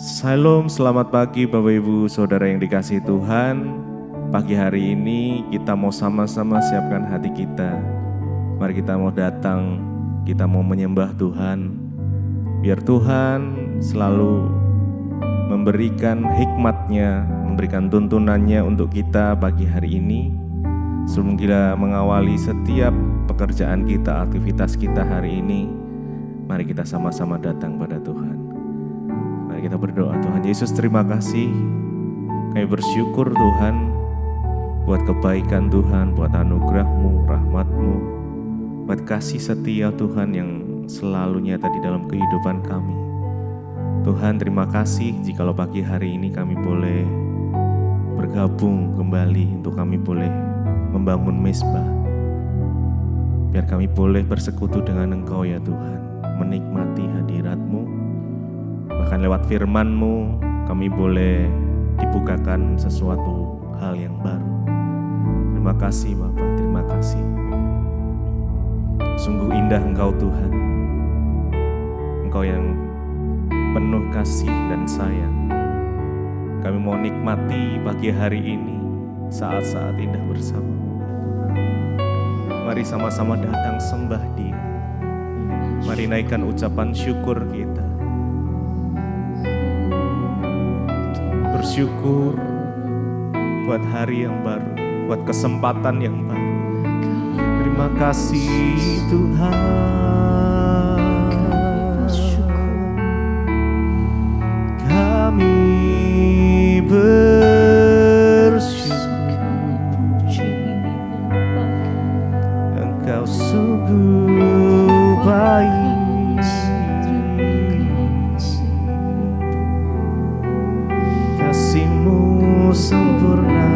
Shalom, selamat pagi Bapak Ibu Saudara yang dikasihi Tuhan. Pagi hari ini kita mau sama-sama siapkan hati kita. Mari kita mau datang, kita mau menyembah Tuhan. Biar Tuhan selalu memberikan hikmat-Nya, memberikan tuntunannya untuk kita pagi hari ini. Sebelum kita mengawali setiap pekerjaan kita, aktivitas kita hari ini, mari kita sama-sama datang pada Tuhan. Mari kita berdoa. Tuhan Yesus, terima kasih. Kami bersyukur Tuhan buat kebaikan Tuhan, buat anugerah-Mu, rahmat-Mu, buat kasih setia Tuhan yang selalu nyata di dalam kehidupan kami. Tuhan, terima kasih jikalau pagi hari ini kami boleh bergabung kembali untuk kami boleh membangun mezbah. Biar kami boleh bersekutu dengan Engkau ya Tuhan, menikmati hadirat-Mu. Bahkan lewat firman-Mu kami boleh dibukakan sesuatu hal yang baru. Terima kasih Bapa, terima kasih. Sungguh indah Engkau Tuhan. Engkau yang penuh kasih dan sayang. Kami mau nikmati pagi hari ini, saat-saat indah bersama-Mu. Mari sama-sama datang sembah Dia. Mari naikkan ucapan syukur kita. Bersyukur buat hari yang baru, buat kesempatan yang baru. Terima kasih Tuhan. Kami bersyukur. Engkau sungguh baik. Kasih-Mu sempurna.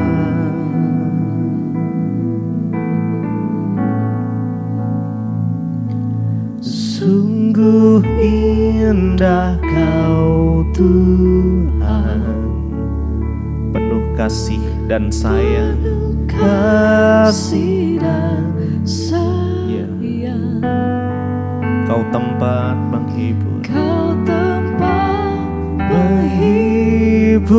Sungguh indah Kau Tuhan, penuh kasih dan sayang. Kasih dan sayang, Kau tempat menghibur, Kau tempat hiburan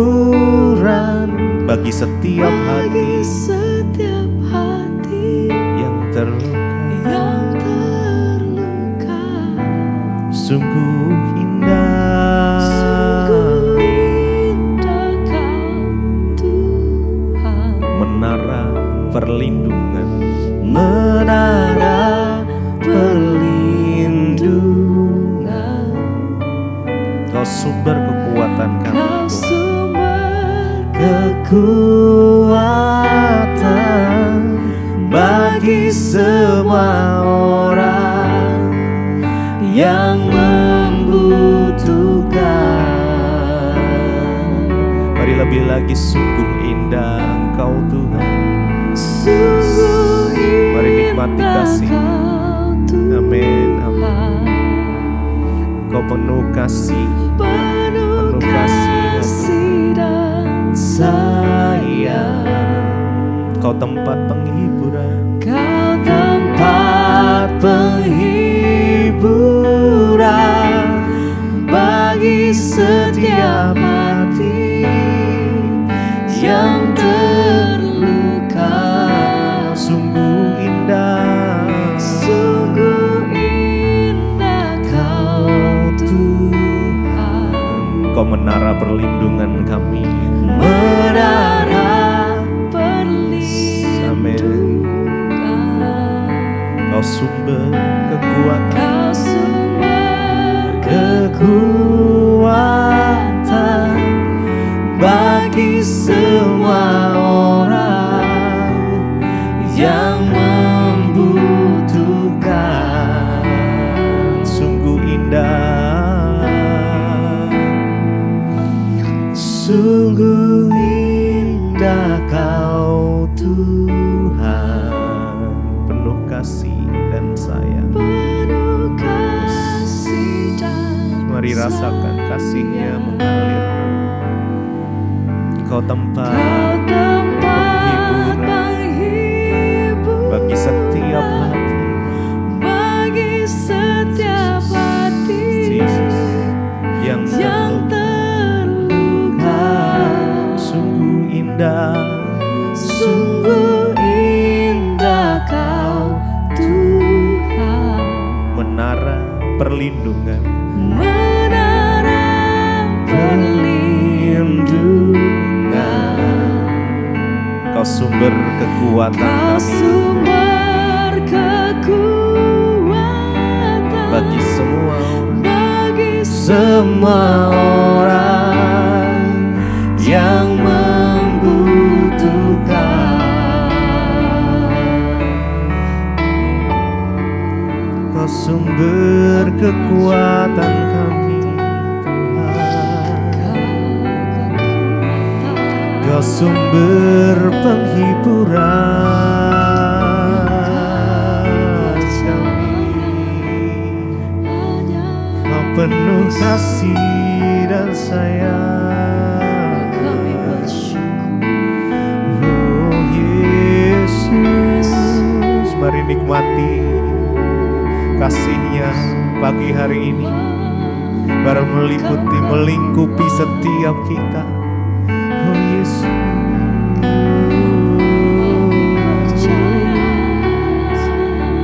bagi setiap bagi hati setiap hati yang terluka. yang terluka. Sungguh indah, Sungguh indah Kau Tuhan, menara perlindungan, menara perlindungan. Kau sumber kekuatan kami Kau Tuhan. sumber kekuatan bagi semua orang yang membutuhkan. Mari lebih lagi, sungguh indah Engkau Tuhan. Sungguh Mari nikmati indah kasih. Kau Tuhan. Amin, amin. Kau penuh kasih, Penuh kasih dan sayang. Kau tempat penghiburan, Kau tempat penghiburan bagi setiap hati yang terluka. sungguh indah. Sungguh indah Kau Tuhan, Kau menara perlindungan kami. menara perlindungan. Kau sumber kekuatan, Kau sumber kekuatan bagi semua orang yang membutuhkan. sungguh indah. Sungguh indah Kau Tuhan, Penuh kasih dan sayang. penuh kasih dan Mari rasakan kasih-Nya mengalir. Kau tempat Kau tempat penghiburan bagi setiap hati. bagi setiap hati yang yang terluka. perlindungan, menara perlindungan. Kau sumber kekuatan Kau kami sumber kekuatan bagi semua orang yang membutuhkan. Kau sumber kekuatan kami Tuhan, Kau sumber penghiburan kami. Kau penuh kasih dan sayang. Kami bersyukur. Oh Yesus, mari nikmati kasih-Nya pagi hari ini, baru meliputi, melingkupi setiap kita. Oh Yesus,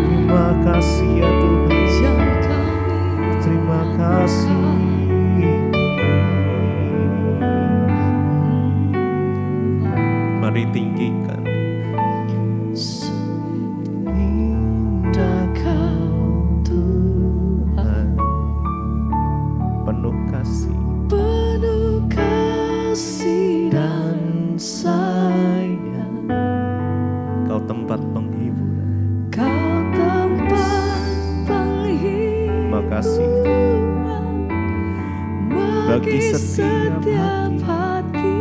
terima kasih ya Tuhan, terima kasih. Mari tinggikan Indah Kau Tuhan, penuh kasih penuh kasih dan sayang. Kau tempat penghiburan. Kau tempat penghiburan Makasih bagi setiap hati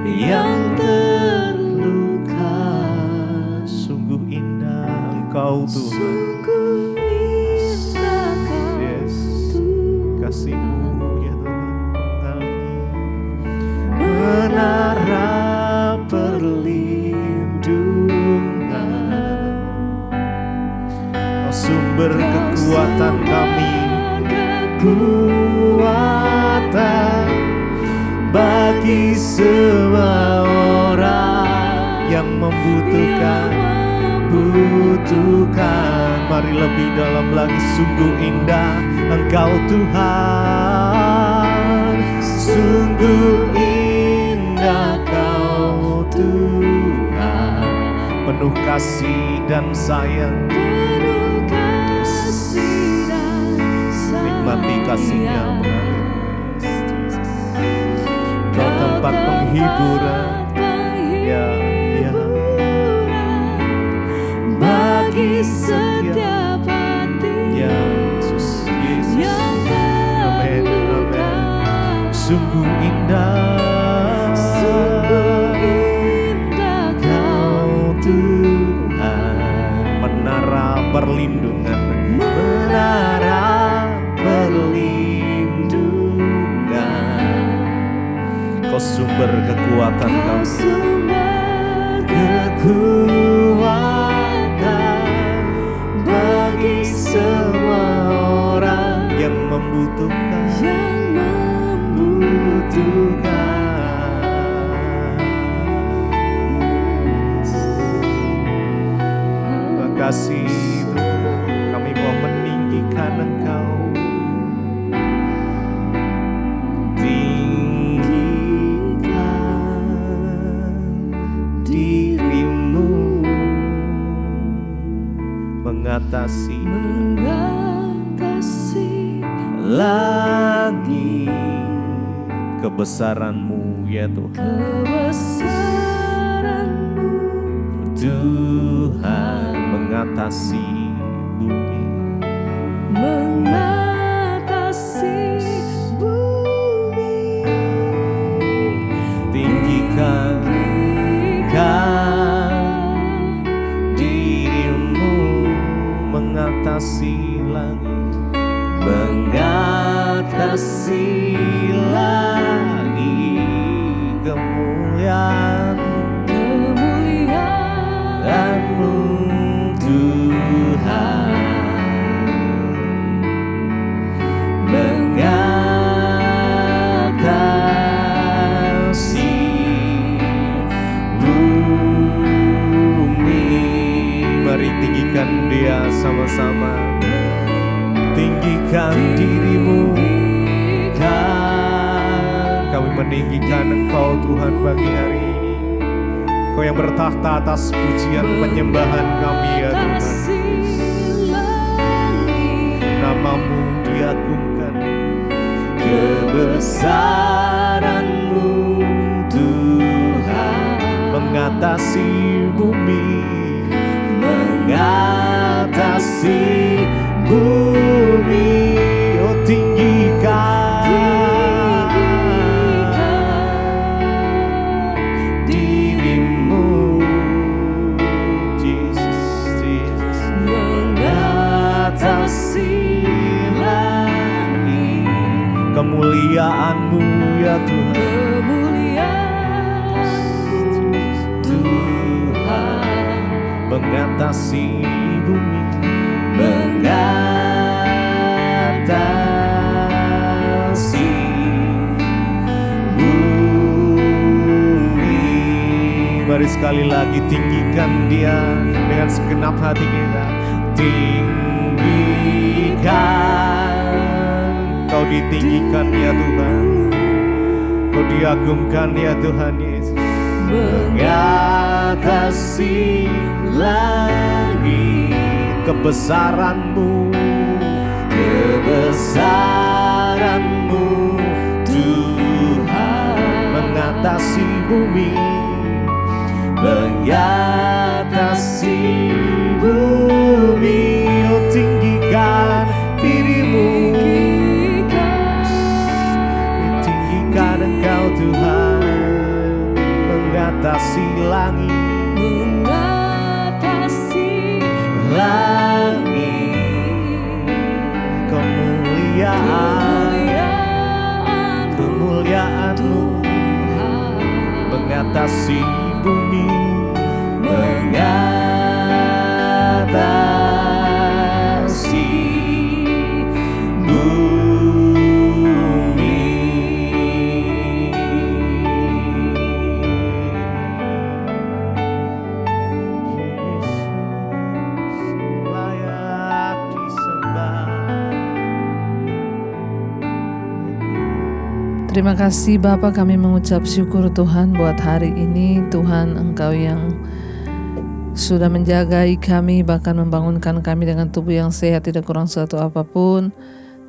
yang terluka. Sungguh indah Engkau Tuhan. Sungguh indah Kau Yes, Tuhan. kasih-Mu ya Tuhan mengalir. Menara perlindungan, Kau sumber kekuatan kami, kekuatan bagi semua orang yang membutuhkan. Mari lebih dalam lagi. Sungguh indah Engkau Tuhan, sungguh indah Kau Tuhan, penuh kasih dan sayang. penuh kasih dan Nikmati kasih-Nya sayang. mengalir. Yes, Jesus. Kau tempat penghiburan. Ya, ya. Bagi setiap hati Ya Yesus, Yesus. yang Amin, terluka. amin. Sungguh indah, Sungguh indah Kau Tuhan, menara perlindungan, menara perlindungan. Kau sumber kekuatan Kau kami, sumber kekuatan bagi semua orang yang membutuhkan. yang Terima kasih Tuhan, kami mau meninggikan Engkau, tinggikan dirimu, mengatasi langit, kebesaran-Mu ya Tuhan. kebesaran-Mu Tuhan mengatasi bumi, mengatasi bumi. tinggikan dirimu, mengatasi langit, mengatasi langit, kemuliaan-Mu Tuhan, mengatasi bumi. Mari tinggikan Dia sama-sama. tinggikan dirimu. Kami meninggikan Engkau Tuhan pagi hari ini. Kau yang bertahta atas pujian penyembahan kami ya Tuhan. Namamu diagungkan, kebesaran-Mu Tuhan mengatasi bumi, mengatasi bumi. Oh tinggikan dirimu, Jesus, Jesus. Mengatasi langit, kemuliaan-Mu ya Tuhan. Mengatasi bumi, mengatasi bumi. Mari sekali lagi tinggikan Dia dengan segenap hati kita. Tinggikan, Kau ditinggikan ya Tuhan. Kau diagungkan ya Tuhan Yesus. Mengatasi langit, kebesaran-Mu, kebesaran-Mu Tuhan mengatasi bumi, mengatasi bumi. Oh tinggikan dirimu, tinggikan Engkau Tuhan mengatasi langit, kemuliaan-Mu mengatasi bumi, mengatasi bumi. Yesus layak disembah. Terima kasih Bapa, kami mengucap syukur Tuhan buat hari ini. Tuhan, Engkau yang sudah menjagai kami, bahkan membangunkan kami dengan tubuh yang sehat, tidak kurang suatu apapun.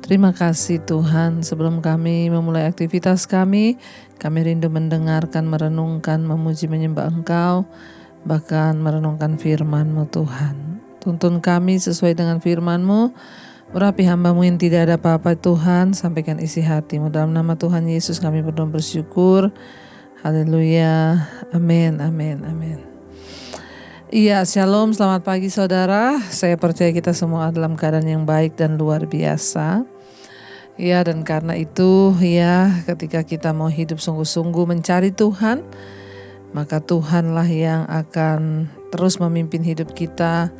Terima kasih Tuhan. Sebelum kami memulai aktivitas kami rindu mendengarkan, merenungkan, memuji, menyembah Engkau, bahkan merenungkan firman-Mu Tuhan. Tuntun kami sesuai dengan firman-Mu. Urapi hamba-Mu yang tidak ada apa-apa Tuhan, sampaikan isi hati-Mu. Dalam nama Tuhan Yesus kami berdoa bersyukur. Haleluya. Amin, amin, amin. Iya, shalom, selamat pagi saudara. Saya percaya kita semua dalam keadaan yang baik dan luar biasa. Ya, dan karena itu ya, ketika kita mau hidup sungguh-sungguh mencari Tuhan, maka Tuhanlah yang akan terus memimpin hidup kita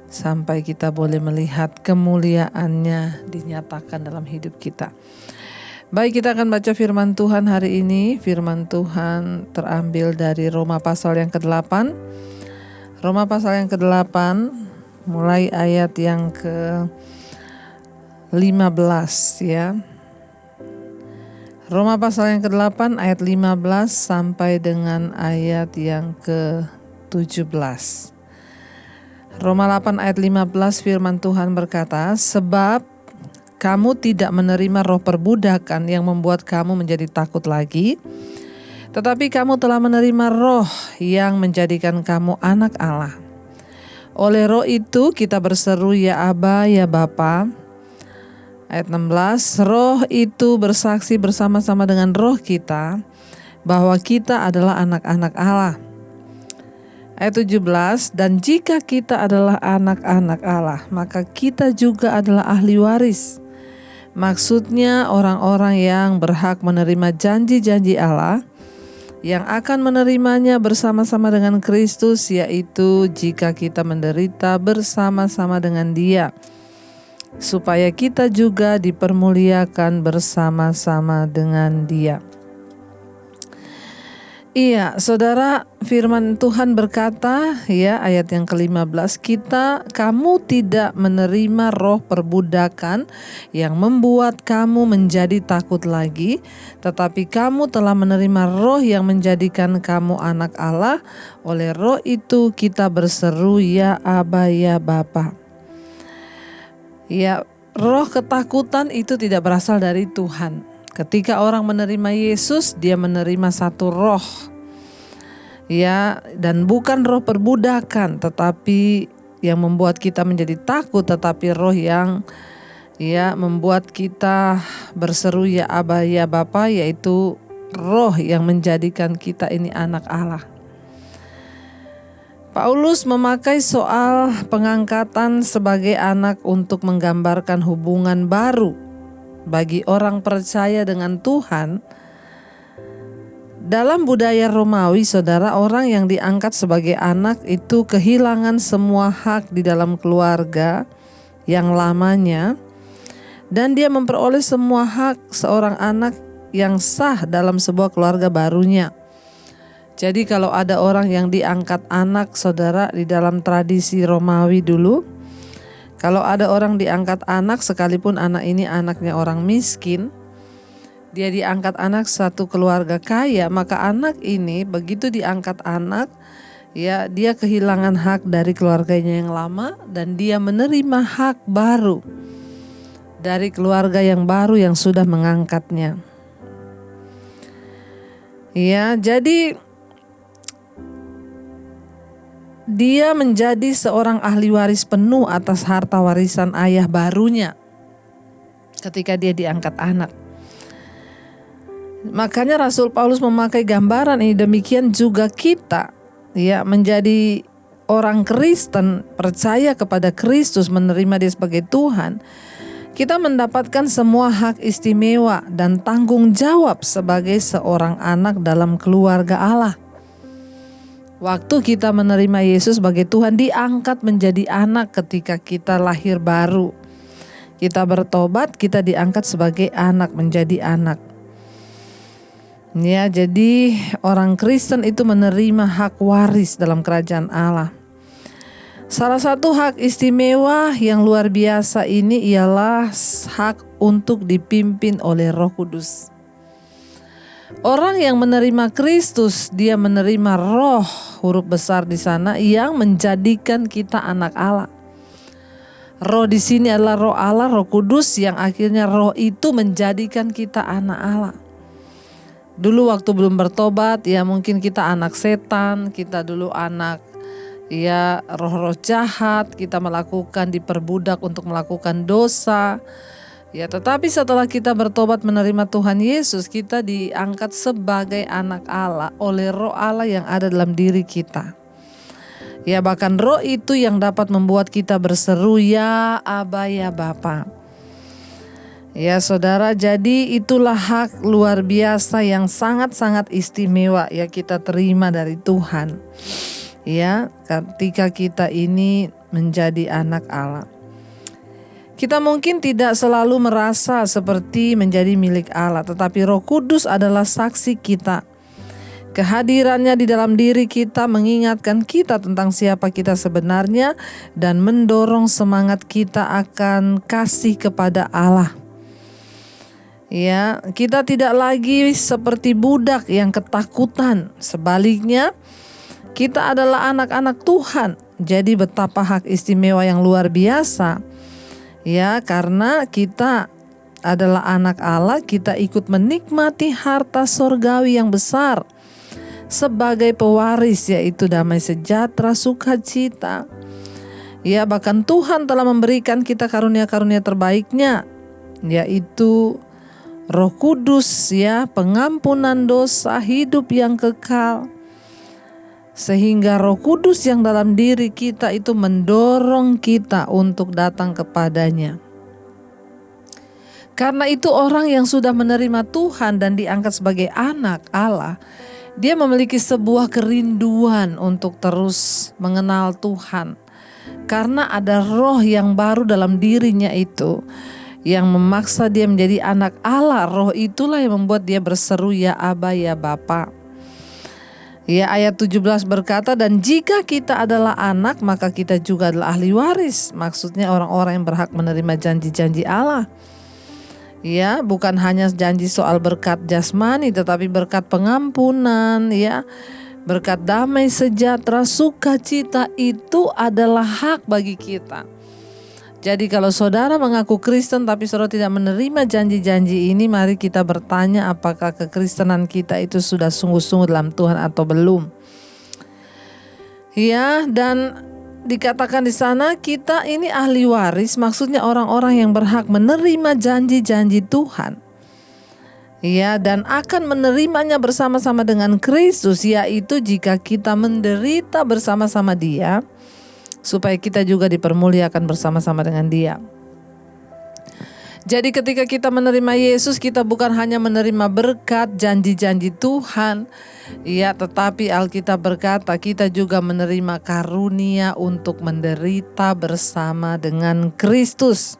sampai kita boleh melihat kemuliaan-Nya dinyatakan dalam hidup kita. Baik, kita akan baca firman Tuhan hari ini. Firman Tuhan terambil dari Roma pasal yang ke-8. Roma pasal yang ke-8 mulai ayat yang ke-15 ya. Roma pasal yang ke-8 ayat 15 sampai dengan ayat yang ke-17. Roma 8 ayat 15 firman Tuhan berkata, sebab kamu tidak menerima roh perbudakan yang membuat kamu menjadi takut lagi, tetapi kamu telah menerima roh yang menjadikan kamu anak Allah. Oleh roh itu kita berseru ya Aba, ya Bapa. Ayat 16, roh itu bersaksi bersama-sama dengan roh kita bahwa kita adalah anak-anak Allah. Ayat 17, dan jika kita adalah anak-anak Allah, maka kita juga adalah ahli waris. Maksudnya orang-orang yang berhak menerima janji-janji Allah, yang akan menerimanya bersama-sama dengan Kristus, yaitu jika kita menderita bersama-sama dengan Dia, supaya kita juga dipermuliakan bersama-sama dengan Dia. Iya, saudara, firman Tuhan berkata, ya, ayat yang ke-15, kamu tidak menerima roh perbudakan yang membuat kamu menjadi takut lagi, tetapi kamu telah menerima roh yang menjadikan kamu anak Allah. Oleh roh itu kita berseru, ya Aba, ya Bapa. Ya, roh ketakutan itu tidak berasal dari Tuhan. Ketika orang menerima Yesus, dia menerima satu roh. Ya, dan bukan roh perbudakan, tetapi yang membuat kita menjadi takut, tetapi roh yang membuat kita berseru ya Aba ya Bapa, yaitu roh yang menjadikan kita ini anak Allah. Paulus memakai soal pengangkatan sebagai anak untuk menggambarkan hubungan baru bagi orang percaya dengan Tuhan. Dalam budaya Romawi, saudara, orang yang diangkat sebagai anak itu kehilangan semua hak di dalam keluarga yang lamanya, dan dia memperoleh semua hak seorang anak yang sah dalam sebuah keluarga barunya. Jadi kalau ada orang yang diangkat anak, saudara, di dalam tradisi Romawi dulu, kalau ada orang diangkat anak, sekalipun anak ini anaknya orang miskin, dia diangkat anak satu keluarga kaya, maka anak ini begitu diangkat anak, ya, dia kehilangan hak dari keluarganya yang lama dan dia menerima hak baru dari keluarga yang baru yang sudah mengangkatnya. Ya, jadi dia menjadi seorang ahli waris penuh atas harta warisan ayah barunya ketika dia diangkat anak. Makanya Rasul Paulus memakai gambaran ini, demikian juga kita, ya, menjadi orang Kristen, percaya kepada Kristus, menerima Dia sebagai Tuhan. Kita mendapatkan semua hak istimewa dan tanggung jawab sebagai seorang anak dalam keluarga Allah. Waktu kita menerima Yesus sebagai Tuhan, diangkat menjadi anak ketika kita lahir baru. Kita bertobat, kita diangkat sebagai anak, menjadi anak. Ya, jadi orang Kristen itu menerima hak waris dalam kerajaan Allah. Salah satu hak istimewa yang luar biasa ini ialah hak untuk dipimpin oleh Roh Kudus. Orang yang menerima Kristus, dia menerima roh, huruf besar di sana, yang menjadikan kita anak Allah. Roh di sini adalah roh Allah, Roh Kudus, yang akhirnya roh itu menjadikan kita anak Allah. Dulu waktu belum bertobat, ya mungkin kita anak setan, kita dulu anak, ya, roh-roh jahat, kita diperbudak untuk melakukan dosa. Ya, tetapi setelah kita bertobat menerima Tuhan Yesus, kita diangkat sebagai anak Allah oleh roh Allah yang ada dalam diri kita. Ya, bahkan roh itu yang dapat membuat kita berseru, ya Aba, ya Bapa. Ya, saudara, jadi itulah hak luar biasa yang sangat-sangat istimewa ya kita terima dari Tuhan. Ya, ketika kita ini menjadi anak Allah. Kita mungkin tidak selalu merasa seperti menjadi milik Allah, tetapi Roh Kudus adalah saksi kita. Kehadirannya di dalam diri kita mengingatkan kita tentang siapa kita sebenarnya dan mendorong semangat kita akan kasih kepada Allah. Ya, kita tidak lagi seperti budak yang ketakutan. Sebaliknya, kita adalah anak-anak Tuhan. Jadi betapa hak istimewa yang luar biasa. Ya, karena kita adalah anak Allah, kita ikut menikmati harta sorgawi yang besar sebagai pewaris, yaitu damai sejahtera, sukacita. Ya, bahkan Tuhan telah memberikan kita karunia-karunia terbaiknya, yaitu Roh Kudus, ya, pengampunan dosa, hidup yang kekal. Sehingga Roh Kudus yang dalam diri kita itu mendorong kita untuk datang kepadanya. Karena itu orang yang sudah menerima Tuhan dan diangkat sebagai anak Allah, dia memiliki sebuah kerinduan untuk terus mengenal Tuhan. Karena ada roh yang baru dalam dirinya itu yang memaksa dia menjadi anak Allah. Roh itulah yang membuat dia berseru, ya Aba, ya Bapa. Ya, ayat 17 berkata, dan jika kita adalah anak, maka kita juga adalah ahli waris. Maksudnya orang-orang yang berhak menerima janji-janji Allah. Ya, bukan hanya janji soal berkat jasmani, tetapi berkat pengampunan, ya, berkat damai sejahtera, sukacita, itu adalah hak bagi kita. Jadi kalau saudara mengaku Kristen tapi saudara tidak menerima janji-janji ini, mari kita bertanya apakah kekristenan kita itu sudah sungguh-sungguh dalam Tuhan atau belum. Ya, dan dikatakan di sana kita ini ahli waris, maksudnya orang-orang yang berhak menerima janji-janji Tuhan. Ya, dan akan menerimanya bersama-sama dengan Kristus, yaitu jika kita menderita bersama-sama Dia, supaya kita juga dipermuliakan bersama-sama dengan Dia. Jadi ketika kita menerima Yesus, kita bukan hanya menerima berkat janji-janji Tuhan, ya, tetapi Alkitab berkata kita juga menerima karunia untuk menderita bersama dengan Kristus.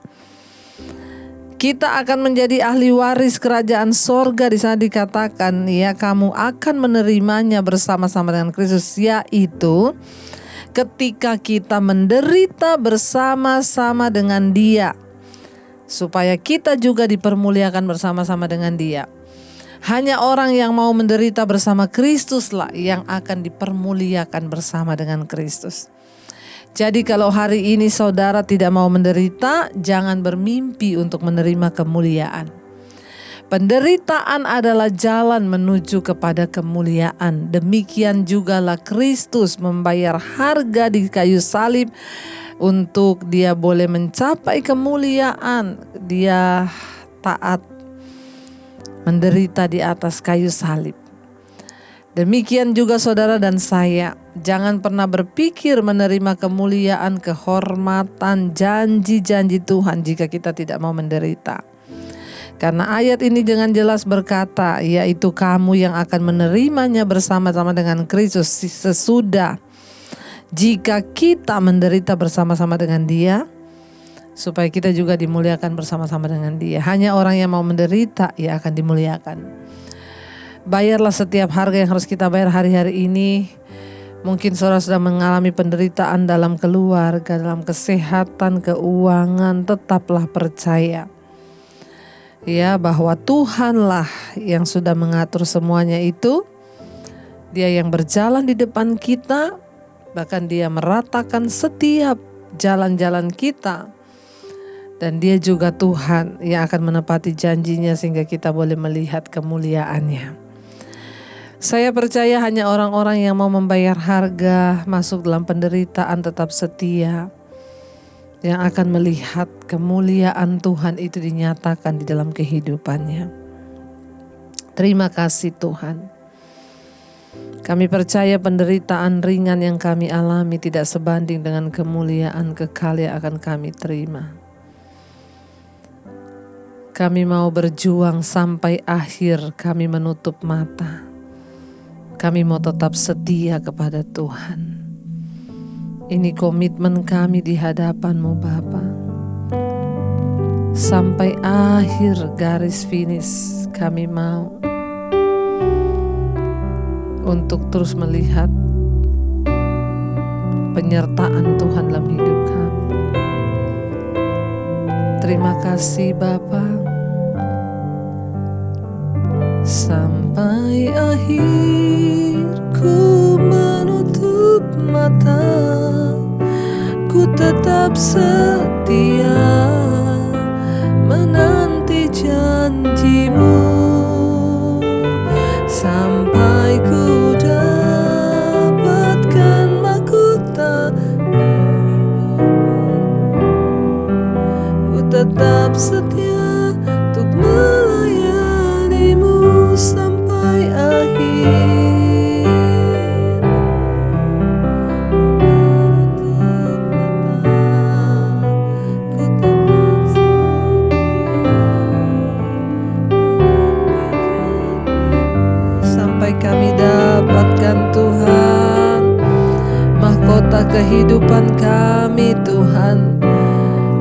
Kita akan menjadi ahli waris kerajaan sorga. Di sana dikatakan, ya, kamu akan menerimanya bersama-sama dengan Kristus, yaitu ketika kita menderita bersama-sama dengan Dia, supaya kita juga dipermuliakan bersama-sama dengan Dia. Hanya orang yang mau menderita bersama Kristuslah yang akan dipermuliakan bersama dengan Kristus. Jadi kalau hari ini saudara tidak mau menderita, jangan bermimpi untuk menerima kemuliaan. Penderitaan adalah jalan menuju kepada kemuliaan. Demikian jugalah Kristus membayar harga di kayu salib untuk Dia boleh mencapai kemuliaan. Dia taat menderita di atas kayu salib. Demikian juga saudara dan saya, jangan pernah berpikir menerima kemuliaan, kehormatan, janji-janji Tuhan jika kita tidak mau menderita. Karena ayat ini dengan jelas berkata, yaitu kamu yang akan menerimanya bersama-sama dengan Kristus sesudah jika kita menderita bersama-sama dengan Dia, supaya kita juga dimuliakan bersama-sama dengan Dia. Hanya orang yang mau menderita, ia akan dimuliakan. Bayarlah setiap harga yang harus kita bayar hari-hari ini. Mungkin saudara sudah mengalami penderitaan dalam keluarga, dalam kesehatan, keuangan. Tetaplah percaya, ya, bahwa Tuhanlah yang sudah mengatur semuanya itu. Dia yang berjalan di depan kita, bahkan Dia meratakan setiap jalan-jalan kita. Dan Dia juga Tuhan yang akan menepati janjinya sehingga kita boleh melihat kemuliaannya. Saya percaya hanya orang-orang yang mau membayar harga, masuk dalam penderitaan, tetap setia, yang akan melihat kemuliaan Tuhan itu dinyatakan di dalam kehidupannya. Terima kasih Tuhan. Kami percaya penderitaan ringan yang kami alami tidak sebanding dengan kemuliaan kekal yang akan kami terima. Kami mau berjuang sampai akhir, kami menutup mata. Kami mau tetap setia kepada Tuhan. Ini komitmen kami di hadapan-Mu Bapa. Sampai akhir garis finish kami mau untuk terus melihat penyertaan Tuhan dalam hidup kami. Terima kasih Bapa. Sampai akhir ku menutup mata, ku tetap setia menanti janji-Mu, sampai ku dapatkan mahkota. Ku tetap setia untuk melayani-Mu sampai akhir. Sampai kami dapatkan Tuhan mahkota kehidupan kami Tuhan.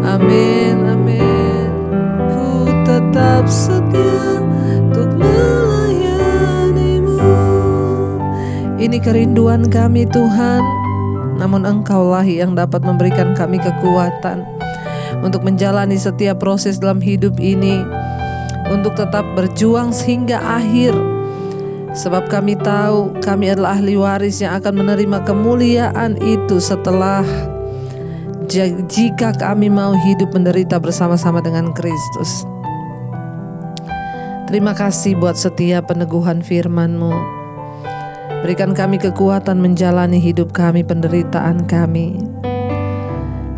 Amin, amin. Ku tetap setia untuk melayani-Mu. Ini kerinduan kami Tuhan, namun Engkaulah yang dapat memberikan kami kekuatan untuk menjalani setiap proses dalam hidup ini, untuk tetap berjuang hingga akhir. Sebab kami tahu kami adalah ahli waris yang akan menerima kemuliaan itu setelah jika kami mau hidup menderita bersama-sama dengan Kristus. Terima kasih buat setiap peneguhan firman-Mu. Berikan kami kekuatan menjalani hidup kami, penderitaan kami.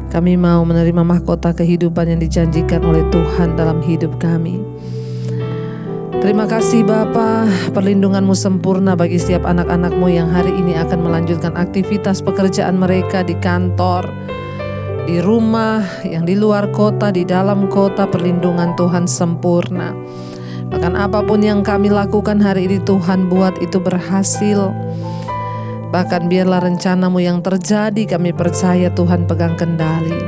Kami mau menerima mahkota kehidupan yang dijanjikan oleh Tuhan dalam hidup kami. Terima kasih Bapa, perlindungan-Mu sempurna bagi setiap anak-anak-Mu yang hari ini akan melanjutkan aktivitas pekerjaan mereka di kantor, di rumah, yang di luar kota, di dalam kota. Perlindungan Tuhan sempurna. Bahkan apapun yang kami lakukan hari ini, Tuhan buat itu berhasil. Bahkan biarlah rencana-Mu yang terjadi, kami percaya Tuhan pegang kendali.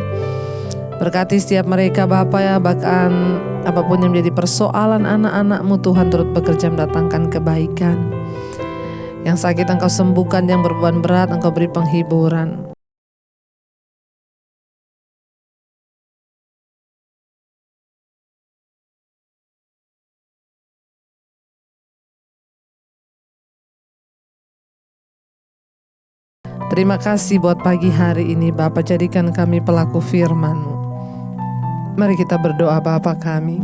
Berkati setiap mereka Bapa ya, bahkan apapun yang menjadi persoalan anak-anak-Mu, Tuhan turut bekerja mendatangkan kebaikan. Yang sakit Engkau sembuhkan, yang berbeban berat Engkau beri penghiburan. Terima kasih buat pagi hari ini Bapa, jadikan kami pelaku firman-Mu. Mari kita berdoa. Bapa kami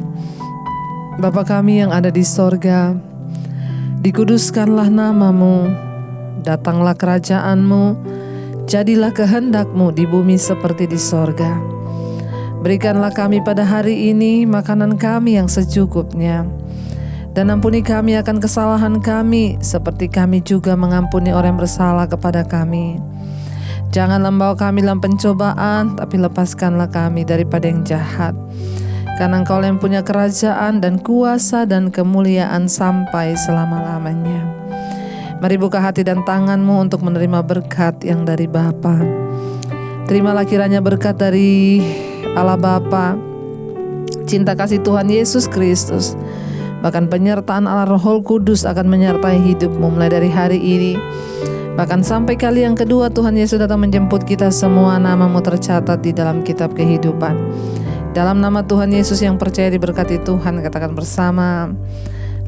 yang ada di sorga, dikuduskanlah nama-Mu, datanglah kerajaan-Mu, jadilah kehendak-Mu di bumi seperti di sorga. Berikanlah kami pada hari ini makanan kami yang secukupnya, dan ampuni kami akan kesalahan kami, seperti kami juga mengampuni orang yang bersalah kepada kami. Janganlah membawa kami dalam pencobaan, tapi lepaskanlah kami daripada yang jahat. Karena Engkau yang punya kerajaan dan kuasa dan kemuliaan sampai selama-lamanya. Mari buka hati dan tangan-Mu untuk menerima berkat yang dari Bapa. Terimalah kiranya berkat dari Allah Bapa, cinta kasih Tuhan Yesus Kristus, bahkan penyertaan Allah Roh Kudus akan menyertai hidupmu mulai dari hari ini. Bahkan sampai kali yang kedua Tuhan Yesus datang menjemput kita semua, nama-Mu tercatat di dalam kitab kehidupan. Dalam nama Tuhan Yesus yang percaya diberkati Tuhan, katakan bersama,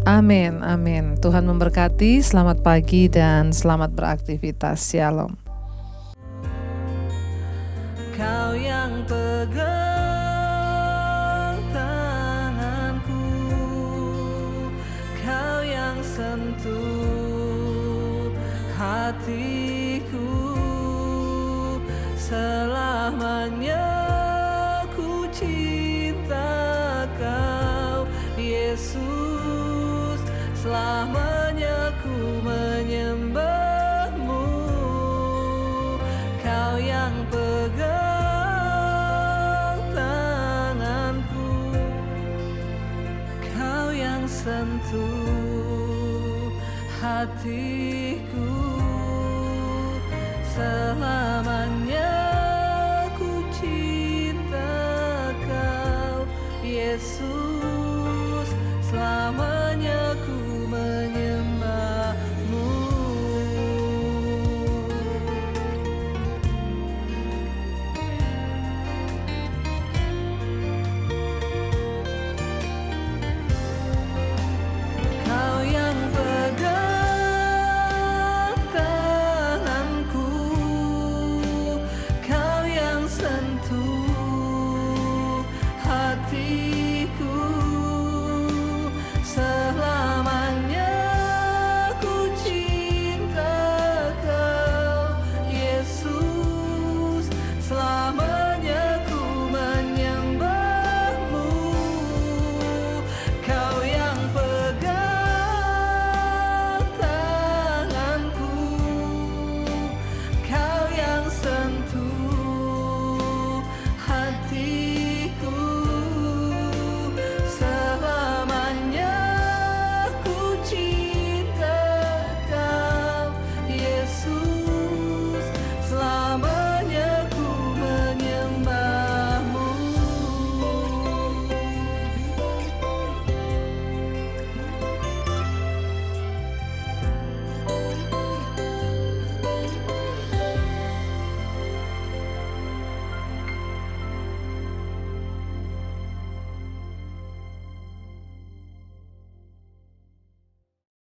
amin, amin. Tuhan memberkati, selamat pagi dan selamat beraktivitas. Shalom. Kau yang pegang tanganku, Kau yang sentuh hatiku, selamanya ku cinta Kau Yesus, selamanya ku menyembah-Mu. Kau yang pegang tanganku, Kau yang sentuh hatiku.